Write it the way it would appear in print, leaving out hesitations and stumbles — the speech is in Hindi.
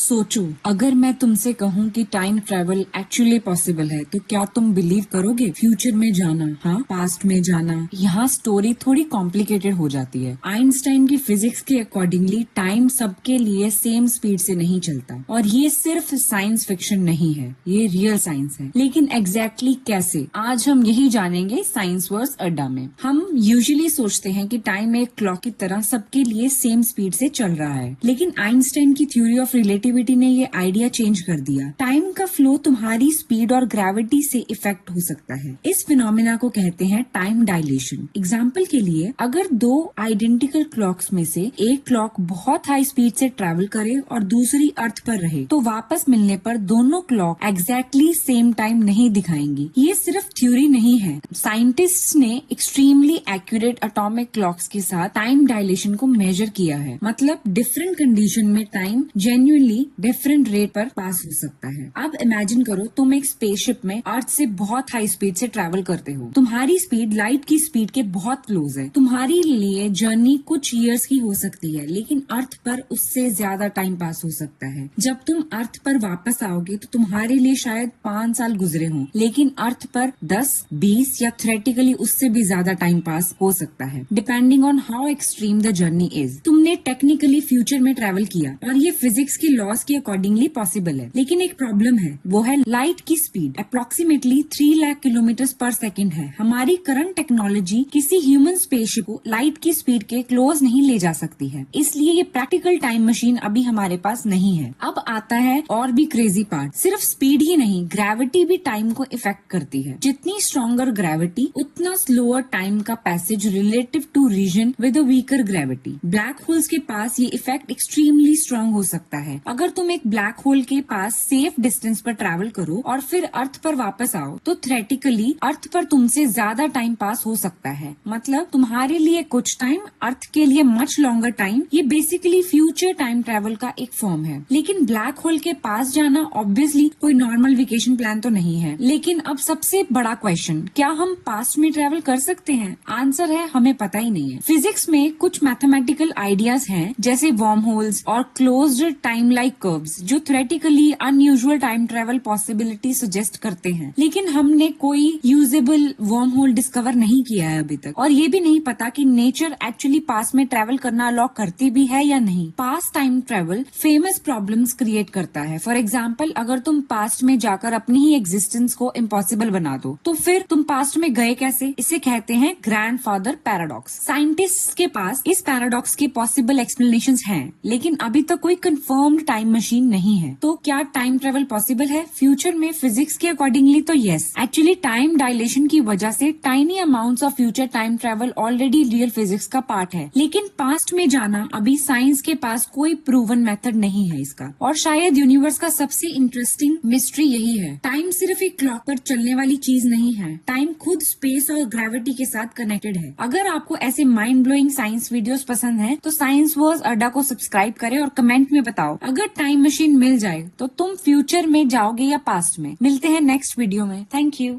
सोचो, अगर मैं तुमसे कहूँ कि टाइम ट्रेवल एक्चुअली पॉसिबल है तो क्या तुम बिलीव करोगे? फ्यूचर में जाना, हाँ, पास्ट में जाना। यहाँ स्टोरी थोड़ी कॉम्प्लिकेटेड हो जाती है। आइंस्टाइन की फिजिक्स के अकॉर्डिंगली टाइम सबके लिए सेम स्पीड से नहीं चलता, और ये सिर्फ साइंस फिक्शन नहीं है, ये रियल साइंस है। लेकिन एग्जैक्टली कैसे, आज हम यही जानेंगे साइंस वर्स अड्डा में। हम यूजुअली सोचते हैं कि टाइम एक क्लॉक की तरह सबके लिए सेम स्पीड से चल रहा है, लेकिन आइंस्टाइन की थ्योरी ऑफ रिलेटिविटी ने ये आइडिया चेंज कर दिया। टाइम का फ्लो तुम्हारी स्पीड और ग्रेविटी से इफेक्ट हो सकता है। इस फिनोमिना को कहते हैं टाइम डायलेशन। एग्जाम्पल के लिए, अगर दो आइडेंटिकल क्लॉक्स में से एक क्लॉक बहुत हाई स्पीड से ट्रेवल करे और दूसरी अर्थ पर रहे, तो वापस मिलने पर दोनों क्लॉक एग्जैक्टली सेम टाइम नहीं दिखाएंगी। ये सिर्फ थ्योरी नहीं है, साइंटिस्ट्स ने एक्सट्रीमली एक्यूरेट एटॉमिक क्लॉक्स के साथ टाइम डायलेशन को मेजर किया है। मतलब डिफरेंट कंडीशन में टाइम जेन्युइनली डिफरेंट रेट पर पास हो सकता है। अब इमेजिन करो, तुम एक स्पेसशिप में अर्थ से बहुत हाई स्पीड से ट्रैवल करते हो। तुम्हारी स्पीड लाइट की स्पीड के बहुत क्लोज है। तुम्हारी लिए जर्नी कुछ ईयर्स की हो सकती है, लेकिन अर्थ पर उससे ज्यादा टाइम पास हो सकता है। जब तुम अर्थ पर वापस आओगे तो तुम्हारे लिए शायद 5 साल गुजरे हों, लेकिन अर्थ पर 10, 20 या थ्योरेटिकली उससे भी ज्यादा टाइम पास हो सकता है, depending on how extreme the journey is. तुमने टेक्निकली फ्यूचर में ट्रैवल किया और ये फिजिक्स की लॉज के अकॉर्डिंगली पॉसिबल है, लेकिन एक प्रॉब्लम है, वो है लाइट की स्पीड अप्रोक्सीमेटली 3 लाख किलोमीटर पर सेकेंड है। हमारी करंट टेक्नोलॉजी किसी ह्यूमन स्पेसशिप को लाइट की स्पीड के क्लोज नहीं ले जा सकती है, इसलिए ये प्रैक्टिकल टाइम मशीन अभी हमारे पास नहीं है। अब आता है और भी क्रेजी पार्ट, सिर्फ स्पीड ही नहीं, ग्रेविटी भी टाइम को इफेक्ट करती है। जितनी स्ट्रॉन्गर ग्रेविटी, उतना स्लोअर टाइम का passage relative to region with a weaker gravity. Black holes के पास ये इफेक्ट एक्सट्रीमली स्ट्रॉन्ग हो सकता है। अगर तुम एक ब्लैक होल के पास सेफ डिस्टेंस पर ट्रैवल करो और फिर अर्थ पर वापस आओ, तो थ्योरेटिकली अर्थ पर तुमसे ज्यादा टाइम पास हो सकता है। मतलब तुम्हारे लिए कुछ टाइम, अर्थ के लिए मच लॉन्गर टाइम। ये बेसिकली फ्यूचर टाइम ट्रैवल का एक फॉर्म है। लेकिन ब्लैक होल के पास जाना ऑब्वियसली कोई नॉर्मल वेकेशन प्लान तो नहीं है। लेकिन अब सबसे बड़ा क्वेश्चन, क्या हम पास्ट में ट्रैवल कर सकते हैं? आंसर है, हमें पता ही नहीं है। फिजिक्स में कुछ मैथमेटिकल आइडियाज हैं, जैसे वर्म होल्स और क्लोज्ड टाइम लाइक कर्व्स, जो theoretically unusual time travel possibility suggest करते हैं। लेकिन हमने कोई यूजेबल वर्म होल डिस्कवर नहीं किया है अभी तक, और ये भी नहीं पता कि नेचर एक्चुअली पास्ट में ट्रैवल करना अलाउ करती भी है या नहीं। Past time travel famous problems create करता है। फॉर एग्जाम्पल, अगर तुम पास्ट में जाकर अपनी ही एग्जिस्टेंस को इम्पॉसिबल बना दो, तो फिर तुम पास्ट में गए कैसे? इसे कहते हैं ग्रैंडफादर पैराडॉक्स। साइंटिस्ट्स के पास इस पैराडॉक्स के पॉसिबल एक्सप्लेनेशंस हैं, लेकिन अभी तक कोई कंफर्म्ड टाइम मशीन नहीं है। तो क्या टाइम ट्रेवल पॉसिबल है फ्यूचर में? फिजिक्स के अकॉर्डिंगली तो यस। एक्चुअली टाइम डायलेशन की वजह से tiny amounts of future time travel already real physics का पार्ट है, लेकिन पास्ट में जाना अभी साइंस के पास कोई प्रूवन मेथड नहीं है इसका। और शायद यूनिवर्स का सबसे इंटरेस्टिंग मिस्ट्री यही है, टाइम सिर्फ एक क्लॉक पर चलने वाली चीज नहीं है, टाइम खुद स्पेस और ग्रेविटी के साथ कनेक्टेड है। अगर आपको ऐसे माइंड ब्लोइंग साइंस वीडियोस पसंद हैं, तो साइंस वर्स अड्डा को सब्सक्राइब करें और कमेंट में बताओ, अगर टाइम मशीन मिल जाए तो तुम फ्यूचर में जाओगे या पास्ट में? मिलते हैं नेक्स्ट वीडियो में। Thank you.